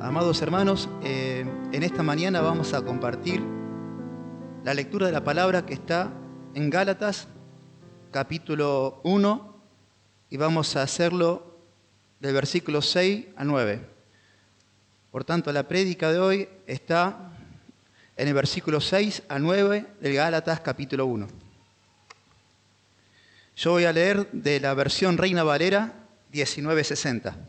Amados hermanos, en esta mañana vamos a compartir la lectura de la palabra que está en Gálatas, capítulo 1, y vamos a hacerlo del versículo 6 al 9. Por tanto, la prédica de hoy está en el versículo 6 al 9 del Gálatas, capítulo 1. Yo voy a leer de la versión Reina Valera 1960.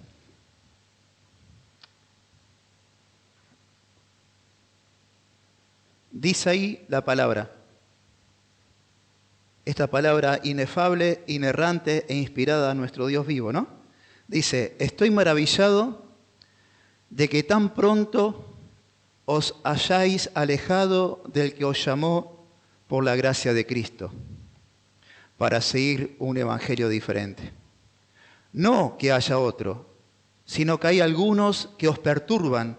Dice ahí la palabra, esta palabra inefable, inerrante e inspirada a nuestro Dios vivo, ¿no? Dice, estoy maravillado de que tan pronto os hayáis alejado del que os llamó por la gracia de Cristo, para seguir un evangelio diferente. No que haya otro, sino que hay algunos que os perturban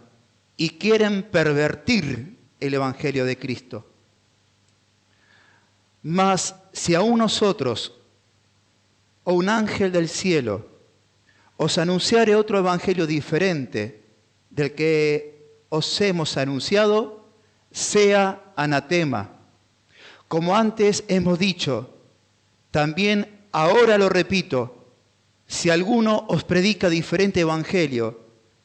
y quieren pervertir el evangelio de Cristo. Mas si aún nosotros o un ángel del cielo os anunciare otro evangelio diferente del que os hemos anunciado, sea anatema. Como antes hemos dicho, también ahora lo repito, si alguno os predica diferente evangelio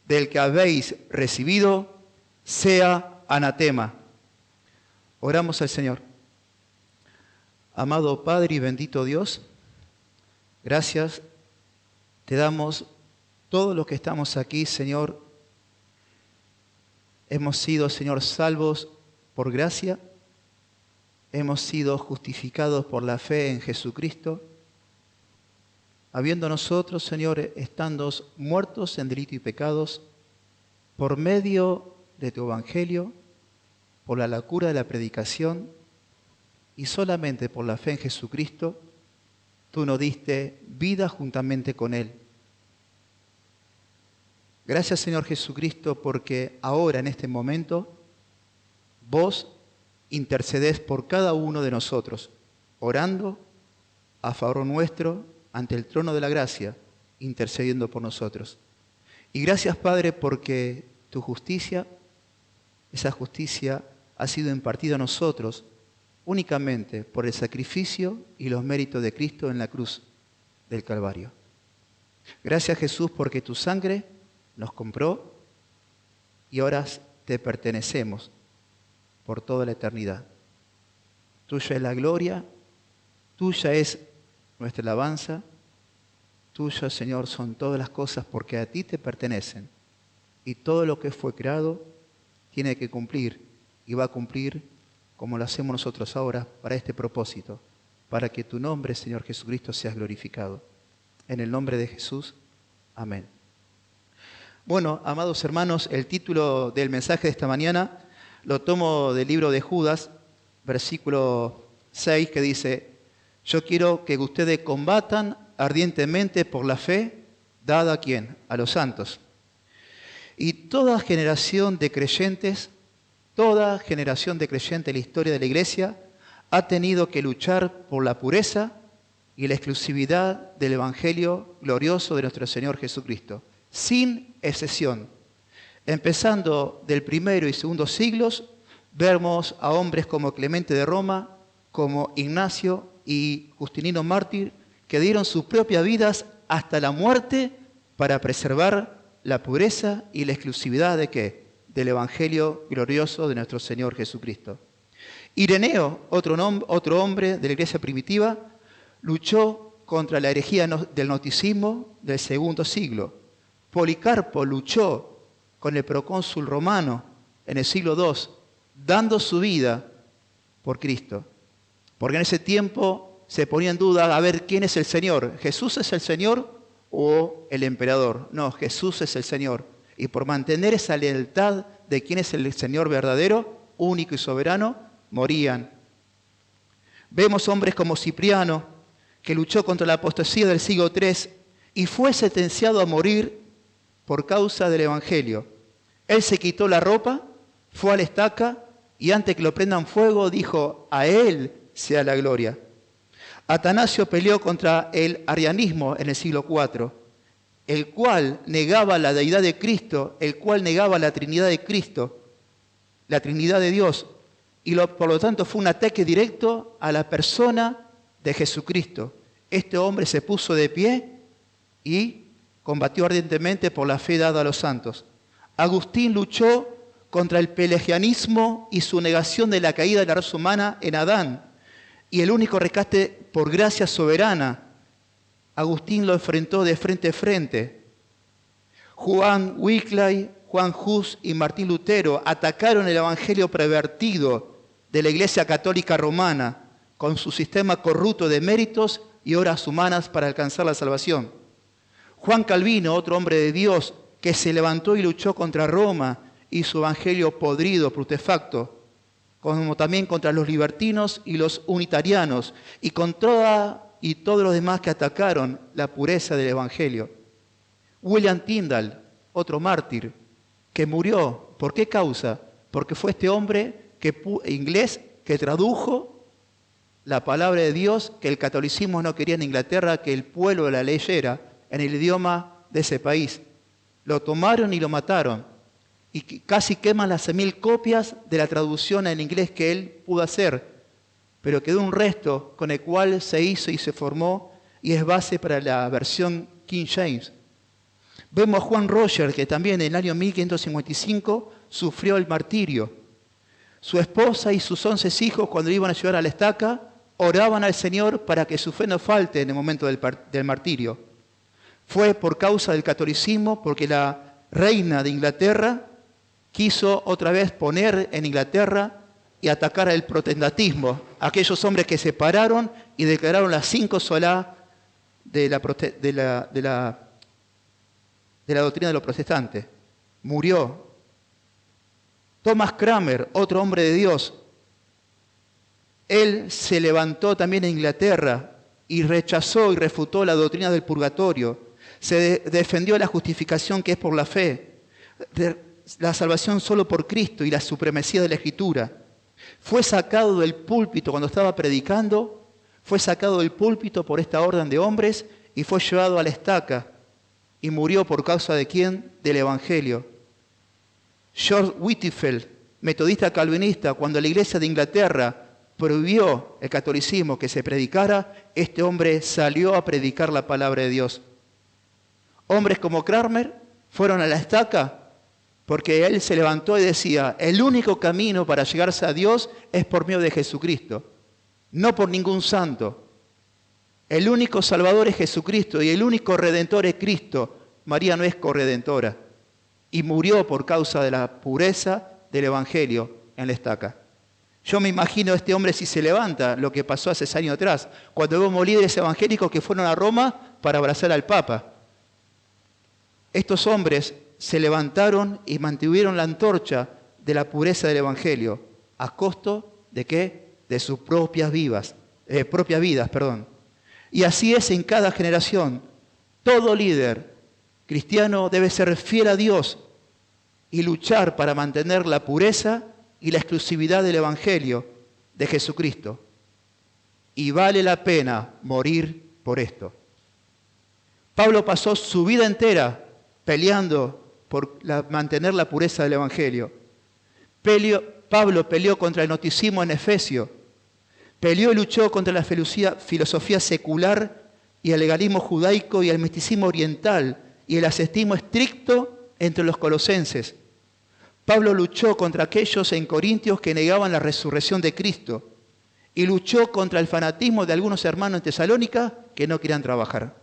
del que habéis recibido, sea anatema. Oramos al Señor. Amado Padre y bendito Dios, gracias te damos todos los que estamos aquí, Señor. Hemos sido, Señor, salvos por gracia, hemos sido justificados por la fe en Jesucristo, habiendo nosotros, Señor, estando muertos en delito y pecados, por medio de tu evangelio, por la locura de la predicación y solamente por la fe en Jesucristo, tú nos diste vida juntamente con Él. Gracias, Señor Jesucristo, porque ahora en este momento vos intercedés por cada uno de nosotros, orando a favor nuestro ante el trono de la gracia, intercediendo por nosotros. Y gracias, Padre, porque tu justicia, esa justicia ha sido impartida a nosotros únicamente por el sacrificio y los méritos de Cristo en la cruz del Calvario. Gracias, Jesús, porque tu sangre nos compró y ahora te pertenecemos por toda la eternidad. Tuya es la gloria, tuya es nuestra alabanza, tuya, Señor, son todas las cosas porque a ti te pertenecen y todo lo que fue creado tiene que cumplir y va a cumplir como lo hacemos nosotros ahora para este propósito, para que tu nombre, Señor Jesucristo, sea glorificado. En el nombre de Jesús, amén. Bueno, amados hermanos, el título del mensaje de esta mañana lo tomo del libro de Judas, versículo 6, que dice, yo quiero que ustedes combatan ardientemente por la fe dada a ¿quién? A los santos. Y toda generación de creyentes en la historia de la Iglesia ha tenido que luchar por la pureza y la exclusividad del Evangelio glorioso de nuestro Señor Jesucristo, sin excepción. Empezando del primero y segundo siglos, vemos a hombres como Clemente de Roma, como Ignacio y Justinino Mártir, que dieron sus propias vidas hasta la muerte para preservar la pureza y la exclusividad ¿de qué? Del Evangelio glorioso de nuestro Señor Jesucristo. Ireneo, otro hombre de la iglesia primitiva, luchó contra la herejía del gnosticismo del segundo siglo. Policarpo luchó con el procónsul romano en el siglo II, dando su vida por Cristo. Porque en ese tiempo se ponía en duda a ver quién es el Señor. ¿Jesús es el Señor o el emperador? No, Jesús es el Señor. Y por mantener esa lealtad de quién es el Señor verdadero, único y soberano, morían. Vemos hombres como Cipriano, que luchó contra la apostasía del siglo III y fue sentenciado a morir por causa del Evangelio. Él se quitó la ropa, fue a la estaca y antes que lo prendan fuego dijo, a Él sea la gloria. Atanasio peleó contra el arianismo en el siglo IV el cual negaba la deidad de Cristo, el cual negaba la Trinidad de Cristo, la Trinidad de Dios, y por lo tanto fue un ataque directo a la persona de Jesucristo. Este hombre se puso de pie y combatió ardientemente por la fe dada a los santos. Agustín luchó contra el pelagianismo y su negación de la caída de la raza humana en Adán, y el único rescate por gracia soberana. Agustín lo enfrentó de frente a frente. Juan Wycliffe, Juan Hus y Martín Lutero atacaron el evangelio pervertido de la Iglesia Católica Romana con su sistema corrupto de méritos y obras humanas para alcanzar la salvación. Juan Calvino, otro hombre de Dios, que se levantó y luchó contra Roma y su evangelio podrido, putefacto, como también contra los libertinos y los unitarianos, y con todos los demás que atacaron la pureza del evangelio. William Tyndale, otro mártir, que murió. ¿Por qué causa? Porque fue este hombre inglés que tradujo la palabra de Dios que el catolicismo no quería en Inglaterra que el pueblo la leyera en el idioma de ese país. Lo tomaron y lo mataron. Y casi queman las 100.000 copias de la traducción en inglés que él pudo hacer. Pero quedó un resto con el cual se hizo y se formó y es base para la versión King James. Vemos a Juan Roger, que también en el año 1555 sufrió el martirio. Su esposa y sus 11 hijos, cuando iban a llevar a la estaca, oraban al Señor para que su fe no falte en el momento del martirio. Fue por causa del catolicismo, porque la reina de Inglaterra quiso otra vez poner en Inglaterra y atacar al protestantismo, aquellos hombres que se pararon y declararon las 5 solá de la doctrina de los protestantes. Murió. Thomas Cranmer, otro hombre de Dios, él se levantó también en Inglaterra y rechazó y refutó la doctrina del purgatorio. Se defendió la justificación que es por la fe, la salvación solo por Cristo y la supremacía de la Escritura. Fue sacado del púlpito cuando estaba predicando, fue sacado del púlpito por esta orden de hombres y fue llevado a la estaca y murió por causa de ¿quién? Del Evangelio. George Whitefield, metodista calvinista, cuando la Iglesia de Inglaterra prohibió el catolicismo que se predicara, este hombre salió a predicar la palabra de Dios. Hombres como Cranmer fueron a la estaca porque él se levantó y decía, el único camino para llegarse a Dios es por medio de Jesucristo, no por ningún santo. El único Salvador es Jesucristo y el único Redentor es Cristo. María no es corredentora. Y murió por causa de la pureza del Evangelio en la estaca. Yo me imagino a este hombre si se levanta, lo que pasó hace años atrás, cuando vemos líderes evangélicos que fueron a Roma para abrazar al Papa. Estos hombres se levantaron y mantuvieron la antorcha de la pureza del Evangelio. ¿A costo de qué? De sus propias vidas. Y así es en cada generación. Todo líder cristiano debe ser fiel a Dios y luchar para mantener la pureza y la exclusividad del Evangelio de Jesucristo. Y vale la pena morir por esto. Pablo pasó su vida entera peleando por mantener la pureza del Evangelio. Pablo peleó contra el gnosticismo en Efesio. Peleó y luchó contra la filosofía secular y el legalismo judaico y el misticismo oriental y el ascetismo estricto entre los colosenses. Pablo luchó contra aquellos en Corintios que negaban la resurrección de Cristo y luchó contra el fanatismo de algunos hermanos en Tesalónica que no querían trabajar.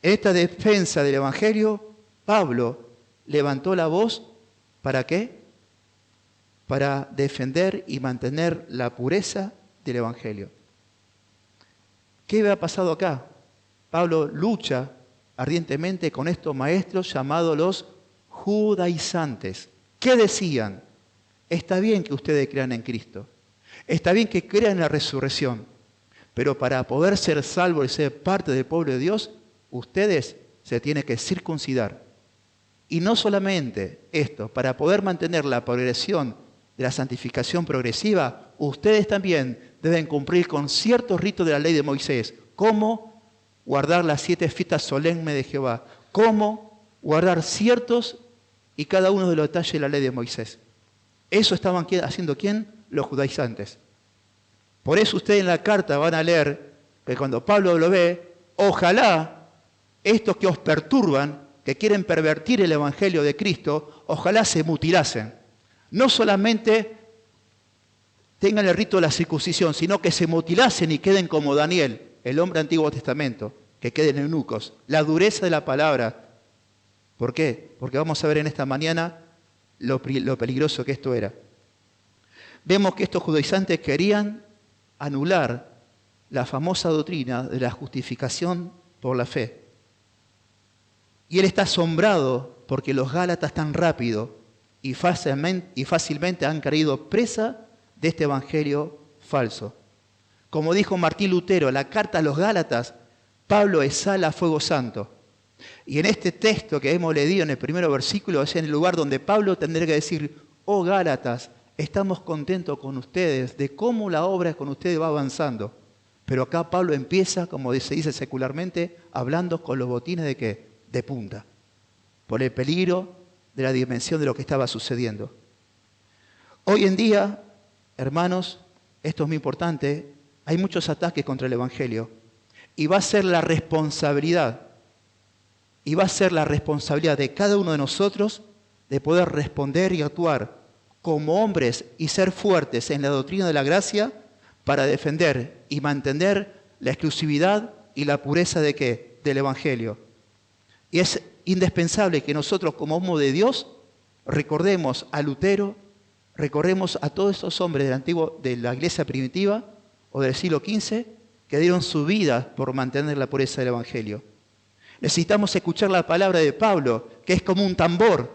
En esta defensa del Evangelio, Pablo levantó la voz, ¿para qué? Para defender y mantener la pureza del Evangelio. ¿Qué había pasado acá? Pablo lucha ardientemente con estos maestros llamados los judaizantes. ¿Qué decían? Está bien que ustedes crean en Cristo, está bien que crean en la resurrección, pero para poder ser salvos y ser parte del pueblo de Dios, ustedes se tienen que circuncidar. Y no solamente esto, para poder mantener la progresión de la santificación progresiva, ustedes también deben cumplir con ciertos ritos de la ley de Moisés, como guardar las 7 fiestas solemnes de Jehová. ¿Cómo? Guardar ciertos y cada uno de los detalles de la ley de Moisés. Eso estaban haciendo ¿quién? Los judaizantes. Por eso ustedes en la carta van a leer que cuando Pablo lo ve, ojalá estos que os perturban, que quieren pervertir el evangelio de Cristo, ojalá se mutilasen. No solamente tengan el rito de la circuncisión, sino que se mutilasen y queden como Daniel, el hombre del Antiguo Testamento, que queden eunucos. La dureza de la palabra. ¿Por qué? Porque vamos a ver en esta mañana lo peligroso que esto era. Vemos que estos judaizantes querían anular la famosa doctrina de la justificación por la fe. Y él está asombrado porque los gálatas tan rápido y fácilmente han caído presa de este evangelio falso. Como dijo Martín Lutero, la carta a los Gálatas, Pablo exhala fuego santo. Y en este texto que hemos leído en el primer versículo, es en el lugar donde Pablo tendría que decir, oh Gálatas, estamos contentos con ustedes, de cómo la obra con ustedes va avanzando. Pero acá Pablo empieza, como se dice secularmente, hablando con los botines de ¿qué? De punta, por el peligro de la dimensión de lo que estaba sucediendo. Hoy en día, hermanos, esto es muy importante, hay muchos ataques contra el Evangelio y va a ser la responsabilidad de cada uno de nosotros de poder responder y actuar como hombres y ser fuertes en la doctrina de la gracia para defender y mantener la exclusividad y la pureza ¿de qué? Del Evangelio. Y es indispensable que nosotros como hombres de Dios recordemos a Lutero, recordemos a todos esos hombres de la iglesia primitiva o del siglo XV que dieron su vida por mantener la pureza del Evangelio. Necesitamos escuchar la palabra de Pablo, que es como un tambor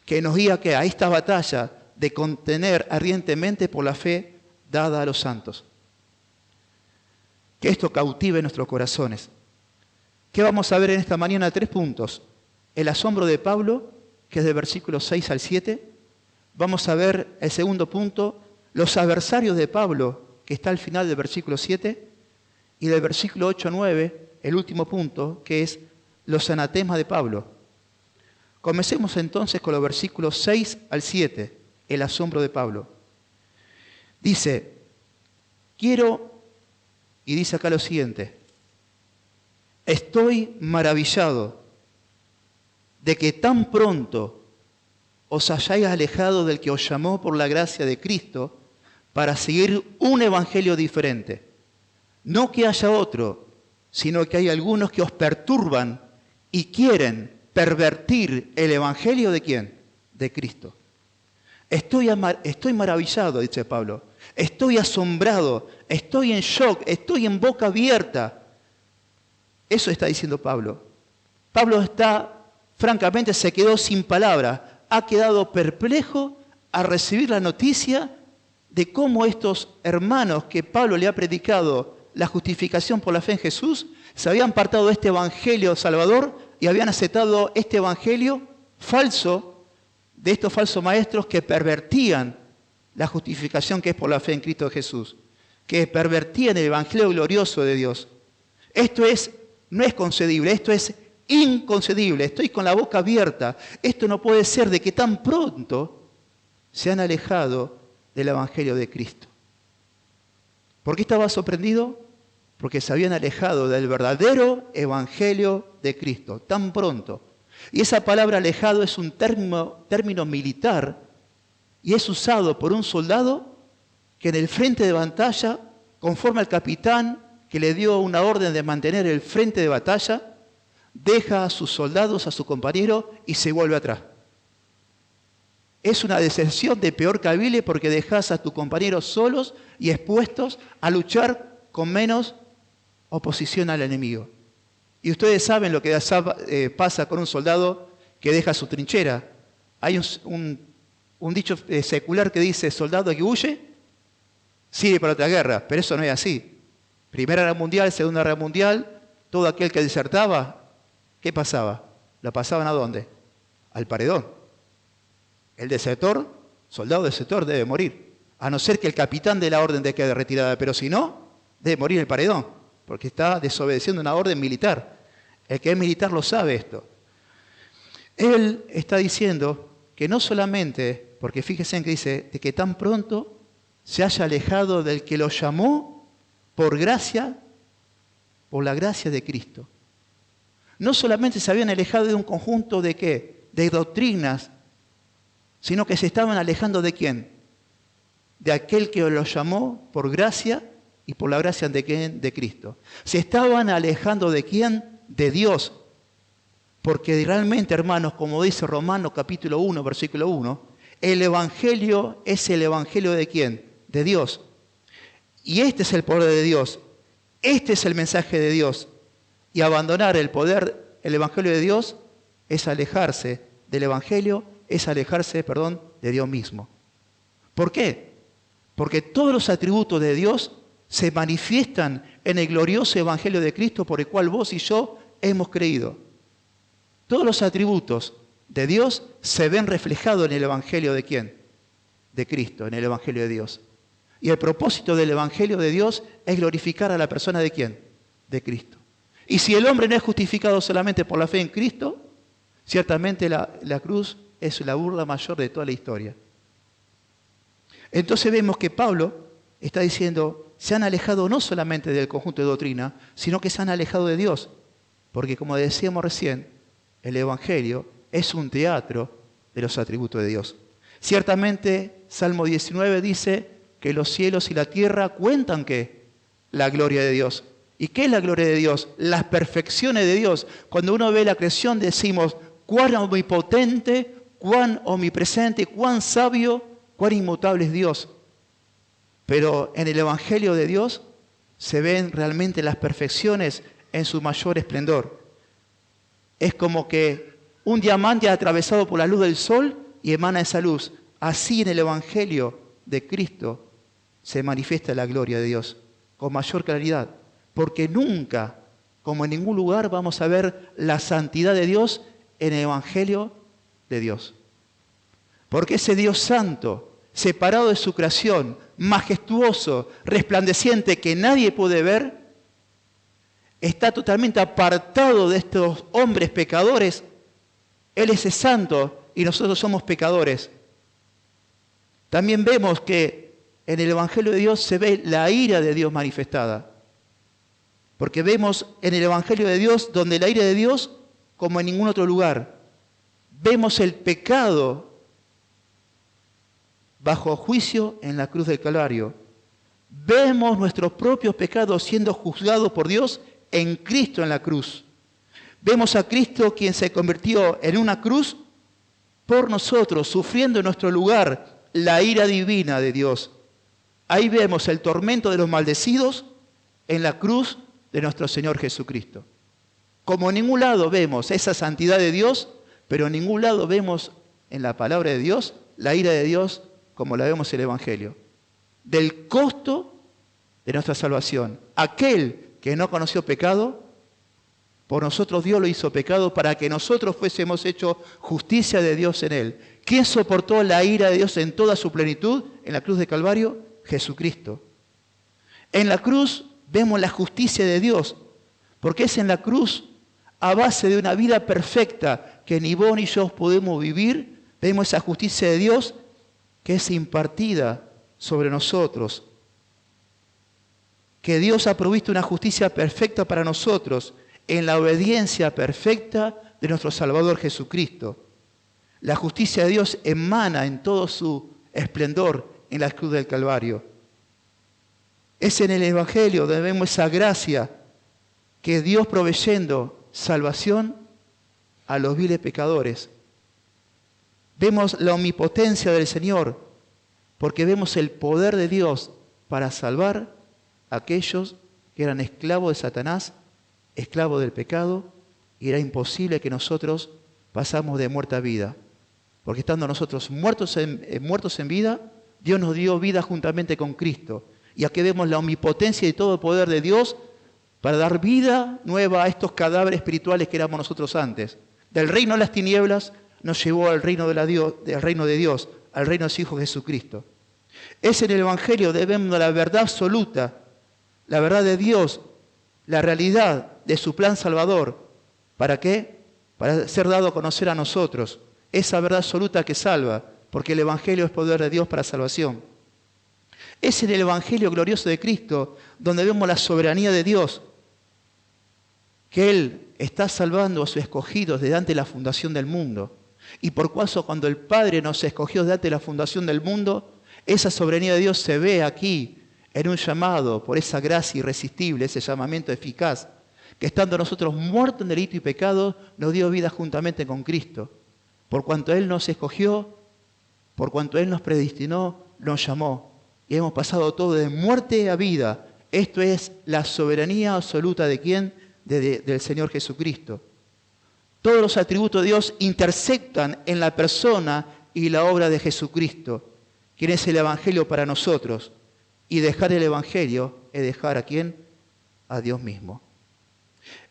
que nos guía a esta batalla de contener ardientemente por la fe dada a los santos. Que esto cautive nuestros corazones. ¿Qué vamos a ver en esta mañana? 3 puntos. El asombro de Pablo, que es del versículo 6 al 7. Vamos a ver el segundo punto, los adversarios de Pablo, que está al final del versículo 7. Y del versículo 8 a 9, el último punto, que es los anatemas de Pablo. Comencemos entonces con los versículos 6 al 7, el asombro de Pablo. Dice, y dice acá lo siguiente, estoy maravillado de que tan pronto os hayáis alejado del que os llamó por la gracia de Cristo para seguir un evangelio diferente. No que haya otro, sino que hay algunos que os perturban y quieren pervertir el evangelio ¿de quién? De Cristo. Estoy maravillado, dice Pablo. Estoy asombrado, estoy en shock, estoy en boca abierta. Eso está diciendo Pablo. Pablo francamente, se quedó sin palabras. Ha quedado perplejo al recibir la noticia de cómo estos hermanos que Pablo le ha predicado la justificación por la fe en Jesús, se habían apartado de este evangelio salvador y habían aceptado este evangelio falso de estos falsos maestros que pervertían la justificación que es por la fe en Cristo Jesús, que pervertían el evangelio glorioso de Dios. Esto no es concedible, esto es inconcebible. Estoy con la boca abierta. Esto no puede ser de que tan pronto se han alejado del evangelio de Cristo. ¿Por qué estaba sorprendido? Porque se habían alejado del verdadero evangelio de Cristo, tan pronto. Y esa palabra alejado es un término militar y es usado por un soldado que en el frente de batalla, conforme al capitán que le dio una orden de mantener el frente de batalla, deja a sus soldados, a su compañero y se vuelve atrás. Es una deserción de peor calibre porque dejas a tus compañeros solos y expuestos a luchar con menos oposición al enemigo. Y ustedes saben lo que pasa con un soldado que deja su trinchera. Hay un dicho secular que dice, soldado que huye, sirve para otra guerra, pero eso no es así. Primera Guerra Mundial, Segunda Guerra Mundial, todo aquel que desertaba, ¿qué pasaba? ¿Lo pasaban a dónde? Al paredón. El desertor, soldado desertor, debe morir. A no ser que el capitán dé la orden de que quede retirada, pero si no, debe morir en el paredón. porque está desobedeciendo una orden militar. El que es militar lo sabe esto. Él está diciendo que no solamente, porque fíjense en que dice, de que tan pronto se haya alejado del que lo llamó por gracia, por la gracia de Cristo. No solamente se habían alejado de un conjunto de ¿qué? De doctrinas, sino que se estaban alejando ¿de quién? De aquel que los llamó por gracia y por la gracia de ¿quién? De Cristo. Se estaban alejando ¿de quién? De Dios. Porque realmente, hermanos, como dice Romanos capítulo 1, versículo 1, el Evangelio es el Evangelio ¿de quién? De Dios. Y este es el poder de Dios. Este es el mensaje de Dios. Y abandonar el poder, el Evangelio de Dios, es alejarse del Evangelio, es alejarse, de Dios mismo. ¿Por qué? Porque todos los atributos de Dios se manifiestan en el glorioso Evangelio de Cristo por el cual vos y yo hemos creído. Todos los atributos de Dios se ven reflejados en el Evangelio ¿de quién? De Cristo, en el Evangelio de Dios. Y el propósito del Evangelio de Dios es glorificar a la persona ¿de quién? De Cristo. Y si el hombre no es justificado solamente por la fe en Cristo, ciertamente la cruz es la burla mayor de toda la historia. Entonces vemos que Pablo está diciendo, se han alejado no solamente del conjunto de doctrina, sino que se han alejado de Dios. Porque como decíamos recién, el Evangelio es un teatro de los atributos de Dios. Ciertamente, Salmo 19 dice que los cielos y la tierra cuentan ¿qué? La gloria de Dios. ¿Y qué es la gloria de Dios? Las perfecciones de Dios. Cuando uno ve la creación decimos, cuán omnipotente, cuán omnipresente, cuán sabio, cuán inmutable es Dios. Pero en el Evangelio de Dios se ven realmente las perfecciones en su mayor esplendor. Es como que un diamante atravesado por la luz del sol y emana esa luz. Así en el Evangelio de Cristo se manifiesta la gloria de Dios con mayor claridad. Porque nunca, como en ningún lugar, vamos a ver la santidad de Dios en el Evangelio de Dios. Porque ese Dios santo, separado de su creación, majestuoso, resplandeciente, que nadie puede ver, está totalmente apartado de estos hombres pecadores. Él es santo y nosotros somos pecadores. También vemos que en el Evangelio de Dios se ve la ira de Dios manifestada. Porque vemos en el Evangelio de Dios donde la ira de Dios como en ningún otro lugar. Vemos el pecado bajo juicio en la cruz del Calvario. Vemos nuestros propios pecados siendo juzgados por Dios en Cristo en la cruz. Vemos a Cristo quien se convirtió en una cruz por nosotros, sufriendo en nuestro lugar la ira divina de Dios. Ahí vemos el tormento de los maldecidos en la cruz de nuestro Señor Jesucristo. Como en ningún lado vemos esa santidad de Dios, pero en ningún lado vemos en la palabra de Dios la ira de Dios como la vemos en el Evangelio. Del costo de nuestra salvación. Aquel que no conoció pecado, por nosotros Dios lo hizo pecado para que nosotros fuésemos hechos justicia de Dios en él. ¿Quién soportó la ira de Dios en toda su plenitud en la cruz de Calvario? Jesucristo. En la cruz vemos la justicia de Dios, porque es en la cruz, a base de una vida perfecta que ni vos ni yo podemos vivir, vemos esa justicia de Dios que es impartida sobre nosotros. Que Dios ha provisto una justicia perfecta para nosotros en la obediencia perfecta de nuestro Salvador Jesucristo. La justicia de Dios emana en todo su esplendor en la cruz del Calvario. Es en el Evangelio donde vemos esa gracia que Dios proveyendo salvación a los viles pecadores. Vemos la omnipotencia del Señor porque vemos el poder de Dios para salvar a aquellos que eran esclavos de Satanás, esclavos del pecado, y era imposible que nosotros pasamos de muerte a vida. Porque estando nosotros muertos en vida, Dios nos dio vida juntamente con Cristo. Y aquí vemos la omnipotencia y todo el poder de Dios para dar vida nueva a estos cadáveres espirituales que éramos nosotros antes. Del reino de las tinieblas nos llevó al reino del reino de Dios, al reino de su Hijo Jesucristo. Es en el Evangelio donde vemos la verdad absoluta, la verdad de Dios, la realidad de su plan salvador. ¿Para qué? Para ser dado a conocer a nosotros esa verdad absoluta que salva, porque el Evangelio es poder de Dios para salvación. Es en el Evangelio glorioso de Cristo donde vemos la soberanía de Dios, que Él está salvando a sus escogidos desde antes de la fundación del mundo. Y por cuanto cuando el Padre nos escogió desde antes de la fundación del mundo, esa soberanía de Dios se ve aquí en un llamado por esa gracia irresistible, ese llamamiento eficaz, que estando nosotros muertos en delito y pecado, nos dio vida juntamente con Cristo. Por cuanto Él nos escogió, por cuanto Él nos predestinó, nos llamó. Y hemos pasado todo de muerte a vida. Esto es la soberanía absoluta ¿de quién? Del Señor Jesucristo. Todos los atributos de Dios intersectan en la persona y la obra de Jesucristo, quien es el Evangelio para nosotros. Y dejar el Evangelio es dejar ¿a quién? A Dios mismo.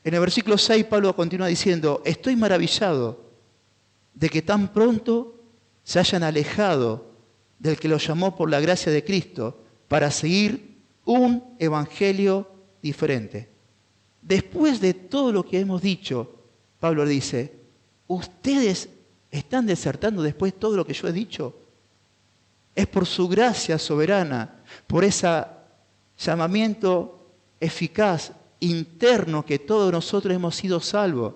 En el versículo 6 Pablo continúa diciendo, estoy maravillado de que tan pronto se hayan alejado del que los llamó por la gracia de Cristo para seguir un evangelio diferente. Después de todo lo que hemos dicho, Pablo dice, ¿ustedes están desertando después de todo lo que yo he dicho? Es por su gracia soberana, por ese llamamiento eficaz, interno, que todos nosotros hemos sido salvos.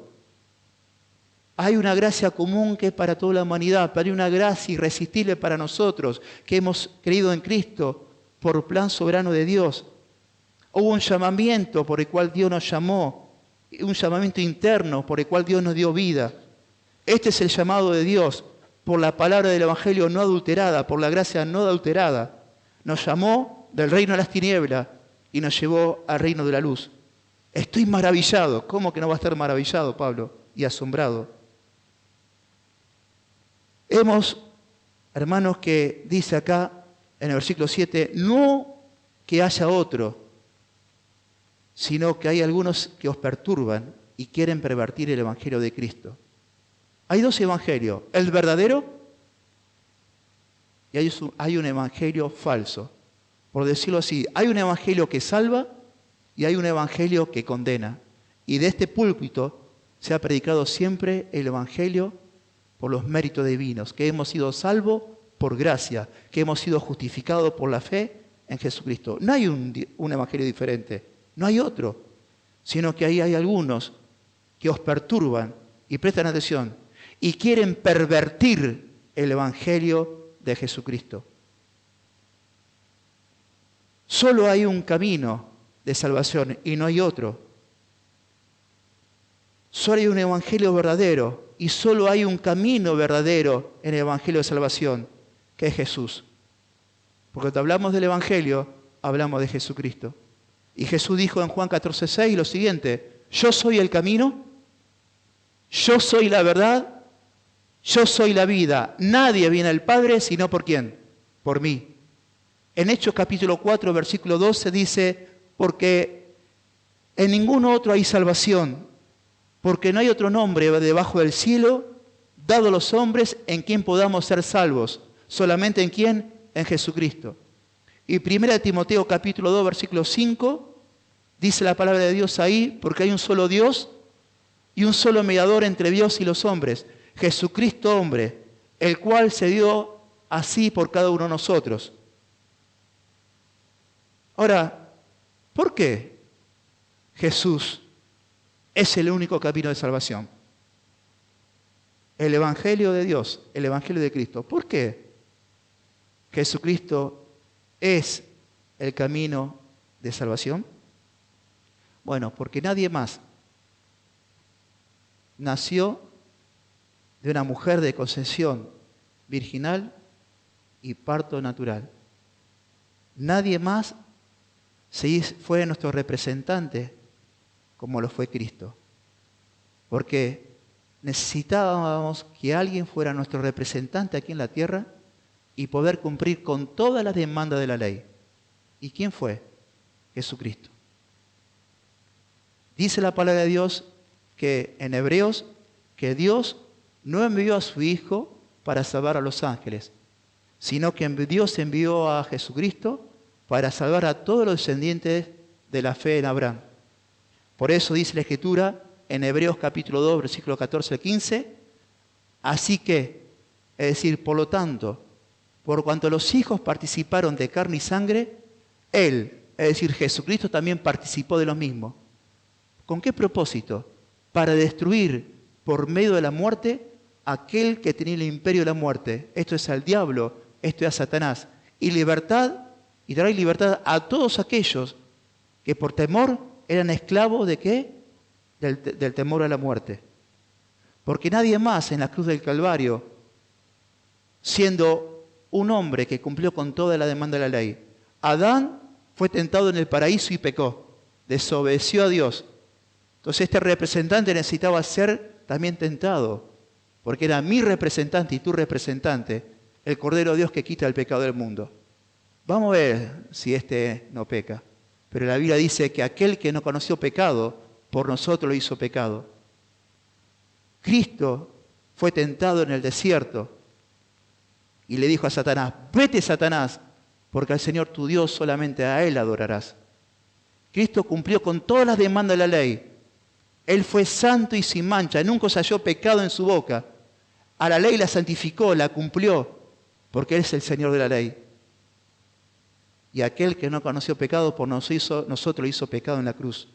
Hay una gracia común que es para toda la humanidad, pero hay una gracia irresistible para nosotros, que hemos creído en Cristo por plan soberano de Dios. Hubo un llamamiento por el cual Dios nos llamó, un llamamiento interno por el cual Dios nos dio vida. Este es el llamado de Dios por la palabra del Evangelio no adulterada, por la gracia no adulterada. Nos llamó del reino de las tinieblas y nos llevó al reino de la luz. Estoy maravillado. ¿Cómo que no va a estar maravillado, Pablo? Y asombrado. Hemos, hermanos, que dice acá en el versículo 7, no que haya otro, sino que hay algunos que os perturban y quieren pervertir el Evangelio de Cristo. Hay dos evangelios, el verdadero y hay un evangelio falso. Por decirlo así, hay un evangelio que salva y hay un evangelio que condena. Y de este púlpito se ha predicado siempre el evangelio por los méritos divinos, que hemos sido salvos por gracia, que hemos sido justificados por la fe en Jesucristo. No hay un evangelio diferente, no hay otro, sino que ahí hay algunos que os perturban y prestan atención y quieren pervertir el evangelio de Jesucristo. Solo hay un camino de salvación y no hay otro. Solo hay un evangelio verdadero y solo hay un camino verdadero en el evangelio de salvación, que es Jesús. Porque cuando hablamos del evangelio, hablamos de Jesucristo. Y Jesús dijo en Juan 14:6 lo siguiente, yo soy el camino, yo soy la verdad, yo soy la vida. Nadie viene al Padre sino por ¿quién? Por mí. En Hechos capítulo 4, versículo 12 dice, porque en ningún otro hay salvación, porque no hay otro nombre debajo del cielo dado a los hombres en quien podamos ser salvos. ¿Solamente en quién? En Jesucristo. Y 1 Timoteo capítulo 2, versículo 5, dice la palabra de Dios ahí, porque hay un solo Dios y un solo mediador entre Dios y los hombres, Jesucristo hombre, el cual se dio así por cada uno de nosotros. Ahora, ¿por qué Jesús es el único camino de salvación? El Evangelio de Dios, el Evangelio de Cristo. ¿Por qué Jesucristo es el camino de salvación? Bueno, porque nadie más nació de una mujer de concepción virginal y parto natural. Nadie más fue nuestro representante como lo fue Cristo. Porque necesitábamos que alguien fuera nuestro representante aquí en la tierra y poder cumplir con todas las demandas de la ley. ¿Y quién fue? Jesucristo. Dice la palabra de Dios que en Hebreos que Dios no envió a su Hijo para salvar a los ángeles, sino que Dios envió a Jesucristo para salvar a todos los descendientes de la fe en Abraham. Por eso dice la Escritura en Hebreos capítulo 2, versículo 14 al 15, así que, es decir, por lo tanto, por cuanto los hijos participaron de carne y sangre, Él, es decir, Jesucristo también participó de lo mismo. ¿Con qué propósito? Para destruir por medio de la muerte aquel que tenía el imperio de la muerte. Esto es al diablo, esto es a Satanás. Y traer libertad a todos aquellos que por temor eran esclavos ¿de qué? Del temor a la muerte. Porque nadie más en la cruz del Calvario, siendo un hombre que cumplió con toda la demanda de la ley, Adán fue tentado en el paraíso y pecó, desobedeció a Dios. Entonces este representante necesitaba ser también tentado, porque era mi representante y tu representante, el Cordero de Dios que quita el pecado del mundo. Vamos a ver si este no peca. Pero la Biblia dice que aquel que no conoció pecado, por nosotros lo hizo pecado. Cristo fue tentado en el desierto y le dijo a Satanás, vete Satanás, porque al Señor tu Dios solamente a Él adorarás. Cristo cumplió con todas las demandas de la ley. Él fue santo y sin mancha, nunca se halló pecado en su boca. A la ley la santificó, la cumplió, porque Él es el Señor de la ley. Y aquel que no conoció pecado por nosotros lo hizo pecado en la cruz.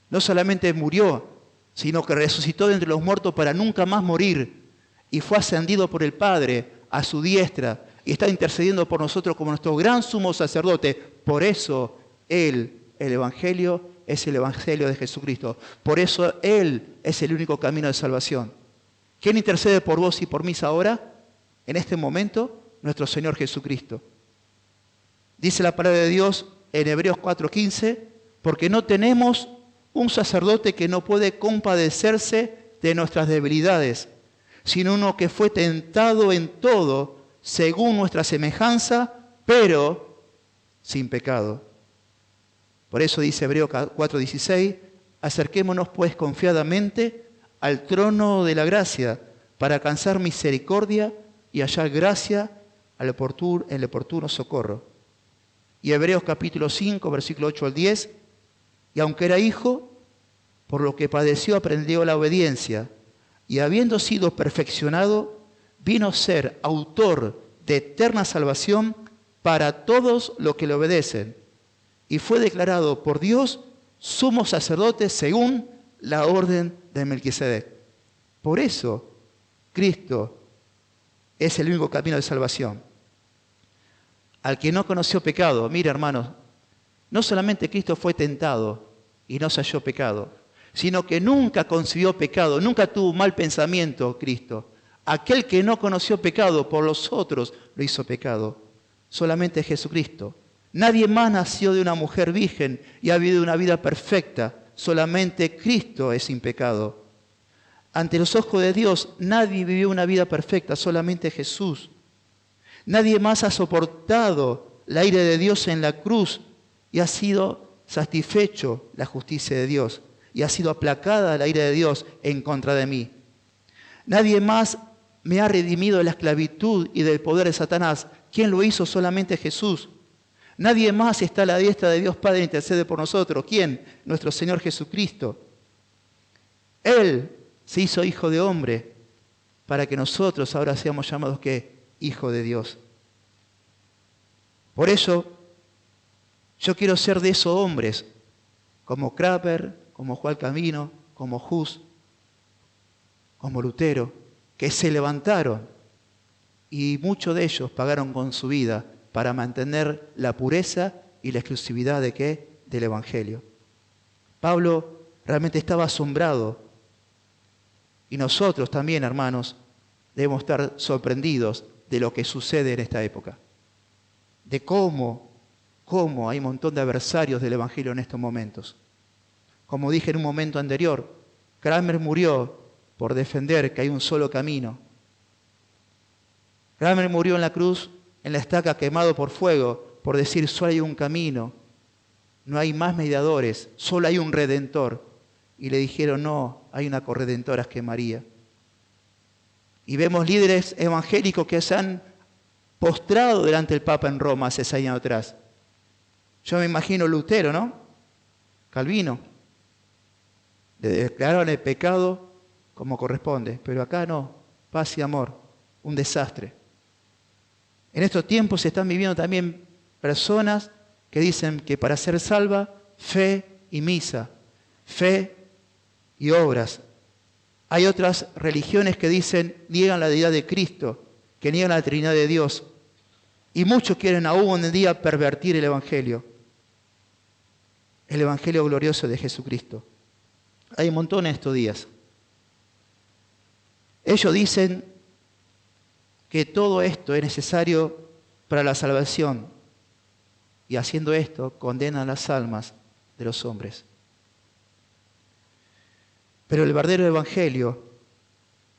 No solamente murió, sino que resucitó de entre los muertos para nunca más morir. Y fue ascendido por el Padre a su diestra. Y está intercediendo por nosotros como nuestro gran sumo sacerdote. Por eso Él, el Evangelio, es el Evangelio de Jesucristo. Por eso Él es el único camino de salvación. ¿Quién intercede por vos y por mí ahora? En este momento, nuestro Señor Jesucristo. Dice la palabra de Dios en Hebreos 4:15, porque no tenemos un sacerdote que no puede compadecerse de nuestras debilidades, sino uno que fue tentado en todo, según nuestra semejanza, pero sin pecado. Por eso dice Hebreos 4:16, acerquémonos pues confiadamente al trono de la gracia, para alcanzar misericordia y hallar gracia en el oportuno socorro. Y Hebreos capítulo 5, versículo 8 al 10, y aunque era hijo, por lo que padeció aprendió la obediencia, y habiendo sido perfeccionado, vino a ser autor de eterna salvación para todos los que le obedecen, y fue declarado por Dios sumo sacerdote según la orden de Melquisedec. Por eso, Cristo es el único camino de salvación. Al que no conoció pecado, mira hermanos, no solamente Cristo fue tentado y no se halló pecado, sino que nunca concibió pecado, nunca tuvo mal pensamiento Cristo. Aquel que no conoció pecado por los otros lo hizo pecado, solamente Jesucristo. Nadie más nació de una mujer virgen y ha vivido una vida perfecta, solamente Cristo es sin pecado. Ante los ojos de Dios nadie vivió una vida perfecta, solamente Jesús. Nadie más ha soportado la ira de Dios en la cruz y ha sido satisfecho la justicia de Dios y ha sido aplacada la ira de Dios en contra de mí. Nadie más me ha redimido de la esclavitud y del poder de Satanás. ¿Quién lo hizo? Solamente Jesús. Nadie más está a la diestra de Dios Padre e intercede por nosotros. ¿Quién? Nuestro Señor Jesucristo. Él se hizo hijo de hombre para que nosotros ahora seamos llamados ¿qué? Hijo de Dios. Por eso, yo quiero ser de esos hombres, como Craper, como Juan Camino, como Hus, como Lutero, que se levantaron y muchos de ellos pagaron con su vida para mantener la pureza y la exclusividad de ¿qué? Del Evangelio. Pablo realmente estaba asombrado y nosotros también, hermanos, debemos estar sorprendidos de lo que sucede en esta época, de cómo hay un montón de adversarios del Evangelio en estos momentos. Como dije en un momento anterior, Cramer murió por defender que hay un solo camino. Cramer murió en la cruz, en la estaca, quemado por fuego, por decir solo hay un camino, no hay más mediadores, solo hay un redentor. Y le dijeron no, hay una corredentora que es María. Y vemos líderes evangélicos que se han postrado delante del Papa en Roma hace 6 años atrás. Yo me imagino Lutero, ¿no? Calvino. Le declararon el pecado como corresponde, pero acá no, paz y amor, un desastre. En estos tiempos se están viviendo también personas que dicen que para ser salva, fe y misa, fe y obras. Hay otras religiones que dicen, niegan la deidad de Cristo, que niegan la Trinidad de Dios. Y muchos quieren aún en día pervertir el Evangelio glorioso de Jesucristo. Hay un montón en estos días. Ellos dicen que todo esto es necesario para la salvación y haciendo esto condenan las almas de los hombres. Pero el verdadero Evangelio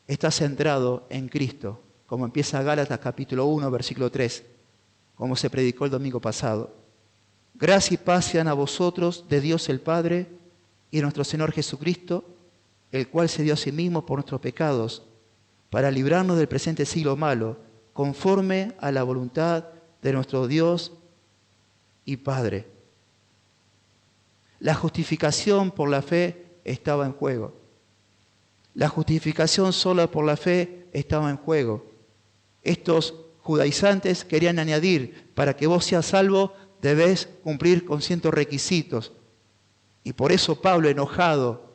está centrado en Cristo, como empieza Gálatas capítulo 1, versículo 3, como se predicó el domingo pasado. Gracia y paz sean a vosotros de Dios el Padre y de nuestro Señor Jesucristo, el cual se dio a sí mismo por nuestros pecados, para librarnos del presente siglo malo, conforme a la voluntad de nuestro Dios y Padre. La justificación por la fe estaba en juego. La justificación solo por la fe estaba en juego. Estos judaizantes querían añadir, para que vos seas salvo, debés cumplir con ciertos requisitos. Y por eso Pablo, enojado,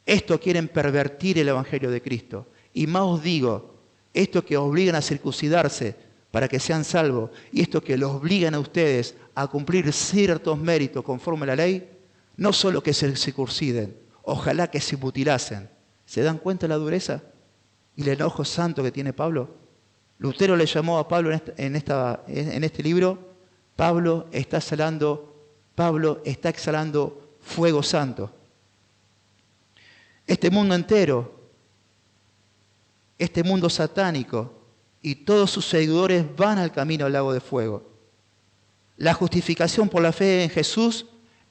esto quieren pervertir el Evangelio de Cristo. Y más os digo, esto que obligan a circuncidarse para que sean salvos, y esto que los obligan a ustedes a cumplir ciertos méritos conforme a la ley, no solo que se circunciden, ojalá que se mutilasen. ¿Se dan cuenta de la dureza y el enojo santo que tiene Pablo? Lutero le llamó a Pablo en este libro, Pablo está exhalando fuego santo. Este mundo entero, este mundo satánico y todos sus seguidores van al camino al lago de fuego. La justificación por la fe en Jesús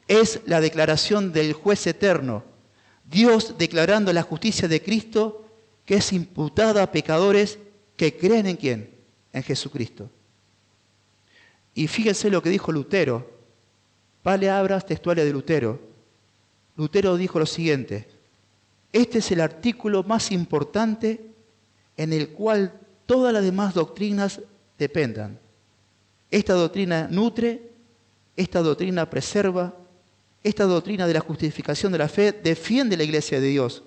es la declaración del juez eterno, Dios declarando la justicia de Cristo que es imputada a pecadores que creen en ¿quién? En Jesucristo. Y fíjense lo que dijo Lutero, palabras textuales de Lutero. Lutero dijo lo siguiente: este es el artículo más importante en el cual todas las demás doctrinas dependan. Esta doctrina nutre, esta doctrina preserva, esta doctrina de la justificación de la fe defiende la Iglesia de Dios.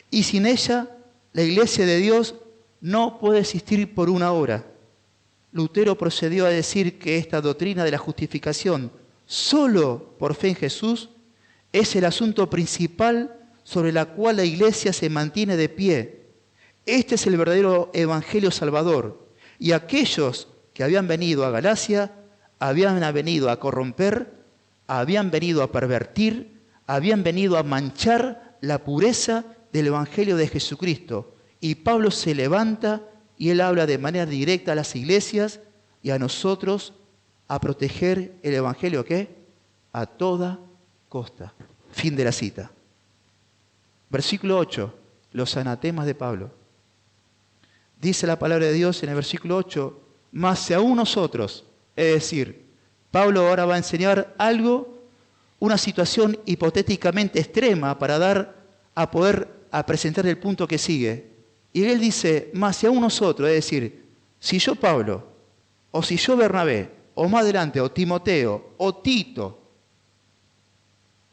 Y sin ella, la Iglesia de Dios no puede existir por una hora. Lutero procedió a decir que esta doctrina de la justificación solo por fe en Jesús es el asunto principal sobre la cual la Iglesia se mantiene de pie. Este es el verdadero Evangelio Salvador. Y aquellos que habían venido a Galacia habían venido a corromper, habían venido a pervertir, habían venido a manchar la pureza del Evangelio de Jesucristo. Y Pablo se levanta y él habla de manera directa a las iglesias y a nosotros a proteger el Evangelio, ¿qué? A toda costa. Fin de la cita. Versículo 8, los anatemas de Pablo. Dice la palabra de Dios en el versículo 8, mas si aún nosotros, es decir, Pablo ahora va a enseñar algo, una situación hipotéticamente extrema para a presentar el punto que sigue. Y él dice, mas si aún nosotros, es decir, si yo Pablo, o si yo Bernabé, o más adelante, o Timoteo, o Tito,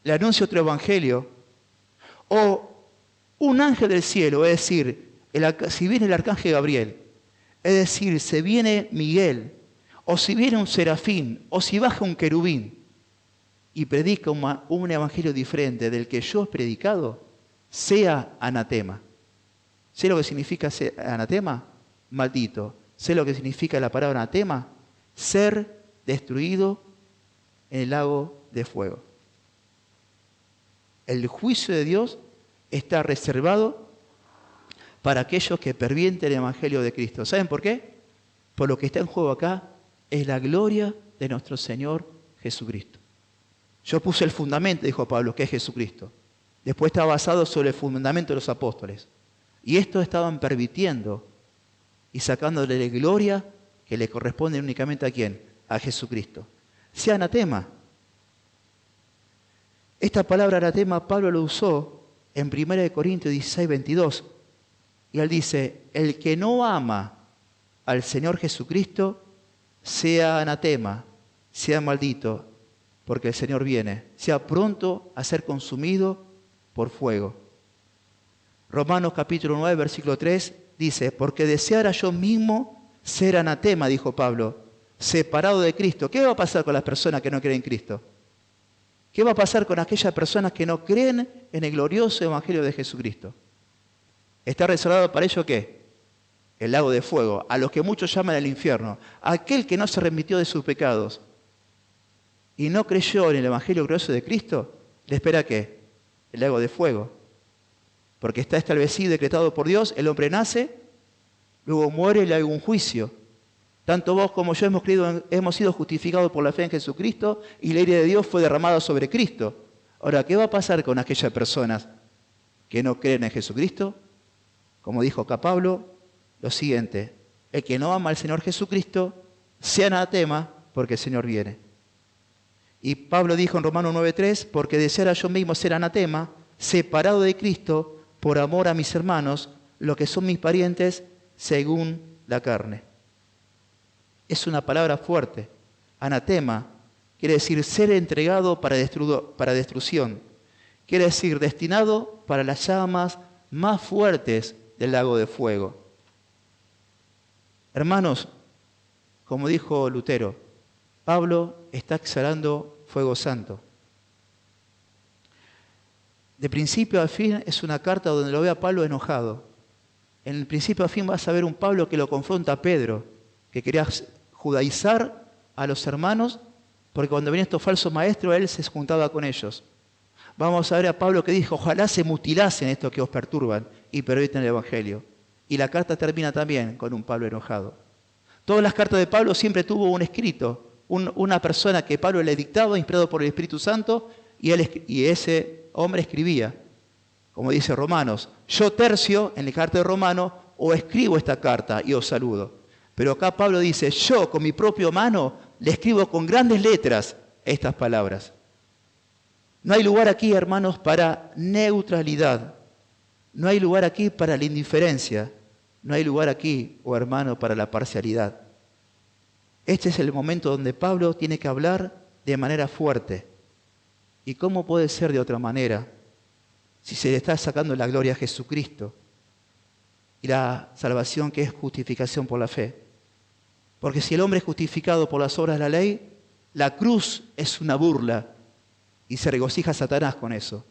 le anuncio otro evangelio, o un ángel del cielo, es decir, si viene el arcángel Gabriel, es decir, si viene Miguel, o si viene un serafín, o si baja un querubín, y predica un evangelio diferente del que yo he predicado, sea anatema. ¿Sé lo que significa ser anatema? Maldito. ¿Sé lo que significa la palabra anatema? Ser destruido en el lago de fuego. El juicio de Dios está reservado para aquellos que pervienten el Evangelio de Cristo. ¿Saben por qué? Por lo que está en juego acá es la gloria de nuestro Señor Jesucristo. Yo puse el fundamento, dijo Pablo, que es Jesucristo. Después está basado sobre el fundamento de los apóstoles. Y estos estaban permitiendo y sacándole la gloria que le corresponde únicamente a ¿quién? A Jesucristo. Sea anatema. Esta palabra anatema Pablo lo usó en 1 Corintios 16, 22. Y él dice, el que no ama al Señor Jesucristo, sea anatema, sea maldito, porque el Señor viene, sea pronto a ser consumido por fuego. Romanos capítulo 9, versículo 3 dice, porque deseara yo mismo ser anatema, dijo Pablo, separado de Cristo. ¿Qué va a pasar con las personas que no creen en Cristo? ¿Qué va a pasar con aquellas personas que no creen en el glorioso evangelio de Jesucristo? ¿Está reservado para ello qué? El lago de fuego, a los que muchos llaman el infierno. Aquel que no se remitió de sus pecados y no creyó en el evangelio glorioso de Cristo, ¿le espera qué? El lago de fuego. Porque está establecido y decretado por Dios, el hombre nace, luego muere y le hay un juicio. Tanto vos como yo hemos sido justificados por la fe en Jesucristo y la ira de Dios fue derramada sobre Cristo. Ahora, ¿qué va a pasar con aquellas personas que no creen en Jesucristo? Como dijo acá Pablo, lo siguiente, el que no ama al Señor Jesucristo, sea anatema, porque el Señor viene. Y Pablo dijo en Romanos 9:3, porque deseara yo mismo ser anatema, separado de Cristo, por amor a mis hermanos, los que son mis parientes, según la carne. Es una palabra fuerte. Anatema quiere decir ser entregado para destrucción. Quiere decir destinado para las llamas más fuertes del lago de fuego. Hermanos, como dijo Lutero, Pablo está exhalando fuego santo. De principio a fin es una carta donde lo ve a Pablo enojado. En el principio a fin vas a ver un Pablo que lo confronta a Pedro, que quería judaizar a los hermanos, porque cuando venían estos falsos maestros, él se juntaba con ellos. Vamos a ver a Pablo que dijo, ojalá se mutilasen estos que os perturban y pervierten el Evangelio. Y la carta termina también con un Pablo enojado. Todas las cartas de Pablo siempre tuvo un escrito, una persona que Pablo le dictaba, inspirado por el Espíritu Santo, y ese hombre escribía. Como dice Romanos, yo Tercio, en la carta de Romanos, os escribo esta carta y os saludo. Pero acá Pablo dice, yo con mi propia mano le escribo con grandes letras estas palabras. No hay lugar aquí, hermanos, para neutralidad. No hay lugar aquí para la indiferencia. No hay lugar aquí, oh hermano, para la parcialidad. Este es el momento donde Pablo tiene que hablar de manera fuerte. ¿Y cómo puede ser de otra manera si se le está sacando la gloria a Jesucristo y la salvación que es justificación por la fe? Porque si el hombre es justificado por las obras de la ley, la cruz es una burla y se regocija Satanás con eso.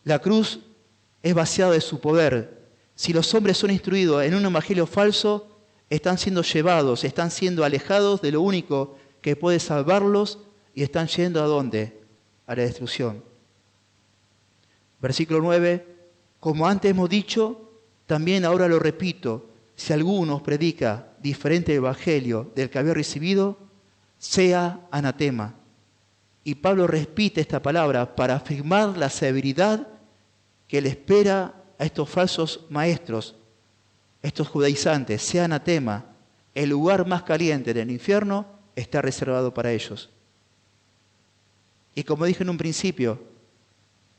La cruz es vaciada de su poder. Si los hombres son instruidos en un evangelio falso, están siendo llevados, están siendo alejados de lo único que puede salvarlos y están yendo ¿a dónde? A la destrucción. Versículo 9, como antes hemos dicho, también ahora lo repito, si alguno predica diferente evangelio del que había recibido, sea anatema. Y Pablo repite esta palabra para afirmar la severidad que le espera a estos falsos maestros, estos judaizantes, sea anatema. El lugar más caliente del infierno está reservado para ellos. Y como dije en un principio,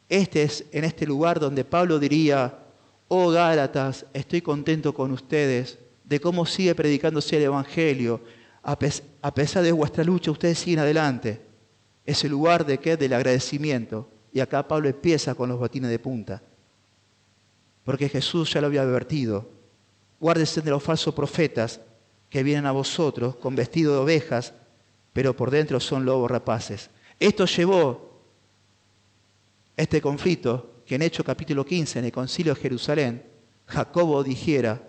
este es en este lugar donde Pablo diría, oh Gálatas, estoy contento con ustedes, de cómo sigue predicándose el Evangelio. A pesar de vuestra lucha, ustedes siguen adelante. Es el lugar de ¿qué? Del agradecimiento. Y acá Pablo empieza con los botines de punta. Porque Jesús ya lo había advertido. Guárdese de los falsos profetas que vienen a vosotros con vestido de ovejas, pero por dentro son lobos rapaces. Esto llevó este conflicto que en Hechos capítulo 15, en el concilio de Jerusalén, Jacobo dijera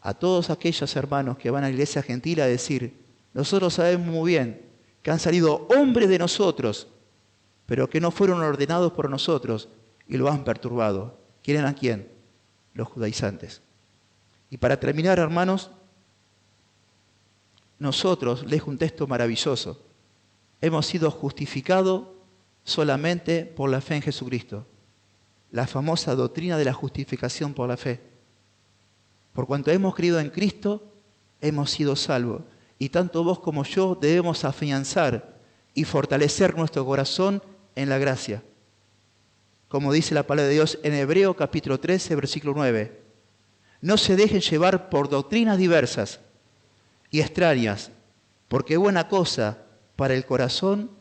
a todos aquellos hermanos que van a la iglesia gentil a decir, nosotros sabemos muy bien que han salido hombres de nosotros, pero que no fueron ordenados por nosotros y lo han perturbado. ¿Quieren a quién? Los judaizantes. Y para terminar, hermanos, nosotros, les un texto maravilloso, hemos sido justificados solamente por la fe en Jesucristo. La famosa doctrina de la justificación por la fe. Por cuanto hemos creído en Cristo, hemos sido salvos. Y tanto vos como yo debemos afianzar y fortalecer nuestro corazón en la gracia. como dice la palabra de Dios en Hebreos capítulo 13, versículo 9. No se dejen llevar por doctrinas diversas y extrañas, porque es buena cosa para el corazón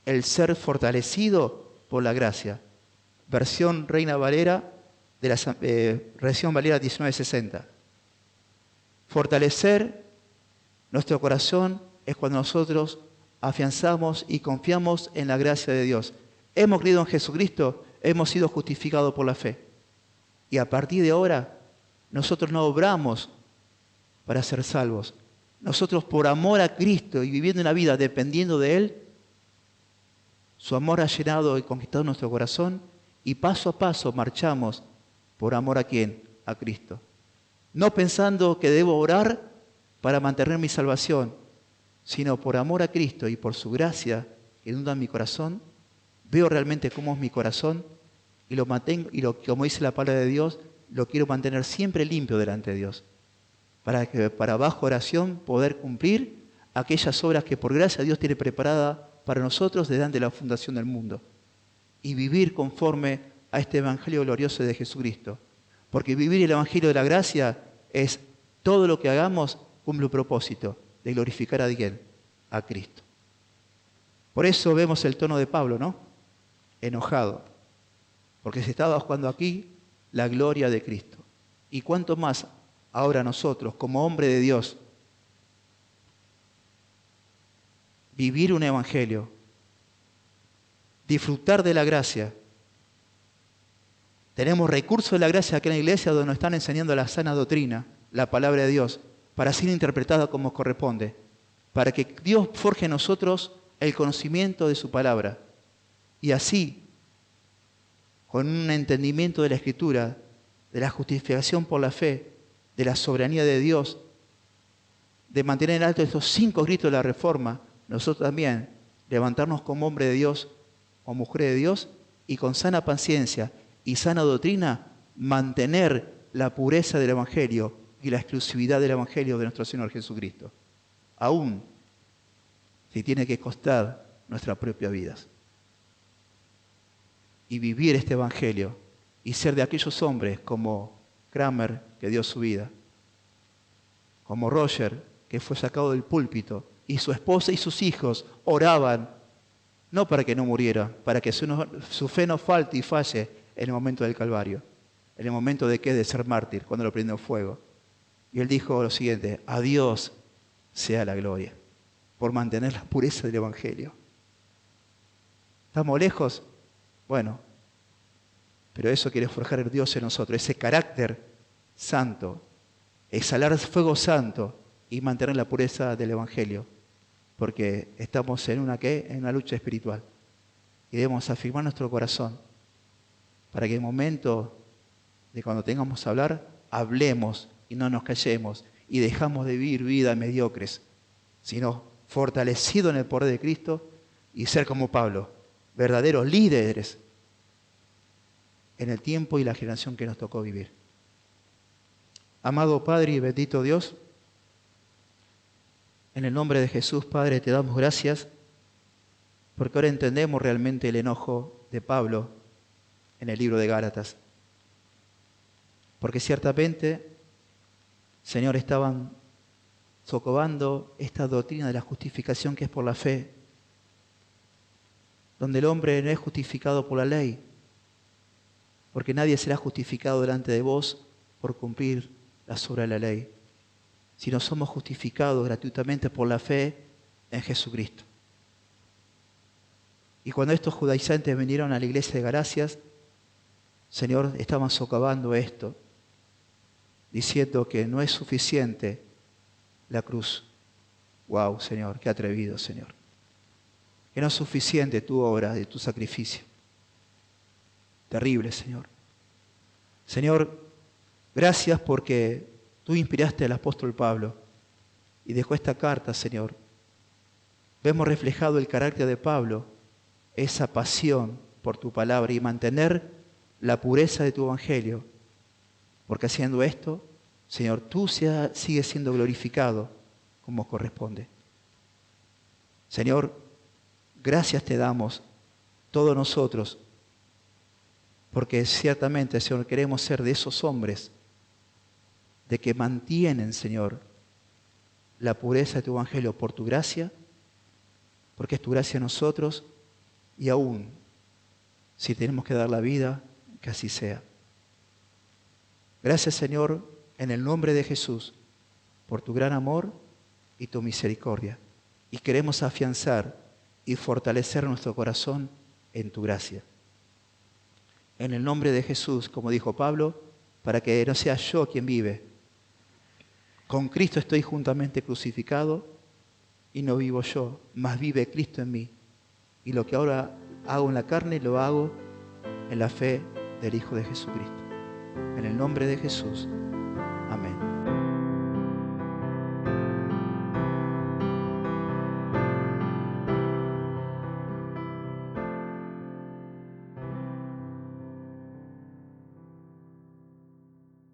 el ser fortalecido por la gracia. Versión Reina Valera de la versión Valera 1960. Fortalecer nuestro corazón es cuando nosotros afianzamos y confiamos en la gracia de Dios. Hemos creído en Jesucristo, hemos sido justificados por la fe. Y a partir de ahora, nosotros no obramos para ser salvos. Nosotros por amor a Cristo y viviendo una vida dependiendo de Él, su amor ha llenado y conquistado nuestro corazón y paso a paso marchamos por amor ¿a quién? A Cristo. No pensando que debo orar para mantener mi salvación, sino por amor a Cristo y por su gracia que inunda en mi corazón, veo realmente cómo es mi corazón y lo mantengo, y como dice la palabra de Dios, lo quiero mantener siempre limpio delante de Dios, para que para bajo oración poder cumplir aquellas obras que por gracia Dios tiene preparada para nosotros desde antes de la fundación del mundo, y vivir conforme a este Evangelio glorioso de Jesucristo. Porque vivir el Evangelio de la gracia es todo lo que hagamos cumple un propósito de glorificar a quién, a Cristo. Por eso vemos el tono de Pablo, ¿no? Enojado, porque se estaba jugando aquí la gloria de Cristo. Y cuánto más ahora nosotros, como hombre de Dios, vivir un evangelio, disfrutar de la gracia. Tenemos recursos de la gracia aquí en la iglesia donde nos están enseñando la sana doctrina, la palabra de Dios, para ser interpretada como corresponde, para que Dios forje en nosotros el conocimiento de su palabra. Y así, con un entendimiento de la Escritura, de la justificación por la fe, de la soberanía de Dios, de mantener en alto estos 5 gritos de la Reforma, nosotros también levantarnos como hombre de Dios o mujer de Dios y con sana paciencia y sana doctrina mantener la pureza del Evangelio y la exclusividad del Evangelio de nuestro Señor Jesucristo, aún si tiene que costar nuestras propias vidas. Y vivir este Evangelio y ser de aquellos hombres como Kramer, que dio su vida, como Roger, que fue sacado del púlpito, y su esposa y sus hijos oraban, no para que no muriera, para que su fe no falte y falle en el momento del Calvario, en el momento de ser mártir, cuando lo prendió fuego. Y él dijo lo siguiente: a Dios sea la gloria, por mantener la pureza del Evangelio. ¿Estamos lejos? Bueno, pero eso quiere forjar Dios en nosotros, ese carácter santo, exhalar fuego santo y mantener la pureza del Evangelio, porque estamos en una lucha espiritual y debemos afirmar nuestro corazón para que en el momento de cuando tengamos que hablar, hablemos y no nos callemos y dejamos de vivir vidas mediocres, sino fortalecidos en el poder de Cristo y ser como Pablo, verdaderos líderes en el tiempo y la generación que nos tocó vivir. Amado Padre y bendito Dios, en el nombre de Jesús, Padre, te damos gracias porque ahora entendemos realmente el enojo de Pablo en el libro de Gálatas. Porque ciertamente, Señor, estaban socavando esta doctrina de la justificación que es por la fe, donde el hombre no es justificado por la ley, porque nadie será justificado delante de vos por cumplir las obras de la ley, sino somos justificados gratuitamente por la fe en Jesucristo. Y cuando estos judaizantes vinieron a la iglesia de Galacias, Señor, estaban socavando esto, diciendo que no es suficiente la cruz. Wow, Señor, qué atrevido, Señor. Que no es suficiente tu obra y tu sacrificio. Terrible, Señor. Señor, gracias porque tú inspiraste al apóstol Pablo y dejó esta carta, Señor. Vemos reflejado el carácter de Pablo, esa pasión por tu palabra y mantener la pureza de tu evangelio. Porque haciendo esto, Señor, tú sigues siendo glorificado como corresponde. Señor, gracias te damos todos nosotros porque ciertamente, Señor, queremos ser de esos hombres de que mantienen, Señor, la pureza de tu Evangelio por tu gracia, porque es tu gracia en nosotros, y aún, si tenemos que dar la vida, que así sea. Gracias, Señor, en el nombre de Jesús, por tu gran amor y tu misericordia. Y queremos afianzar y fortalecer nuestro corazón en tu gracia. En el nombre de Jesús, como dijo Pablo, para que no sea yo quien vive. Con Cristo estoy juntamente crucificado y no vivo yo, mas vive Cristo en mí. Y lo que ahora hago en la carne, lo hago en la fe del Hijo de Jesucristo. En el nombre de Jesús.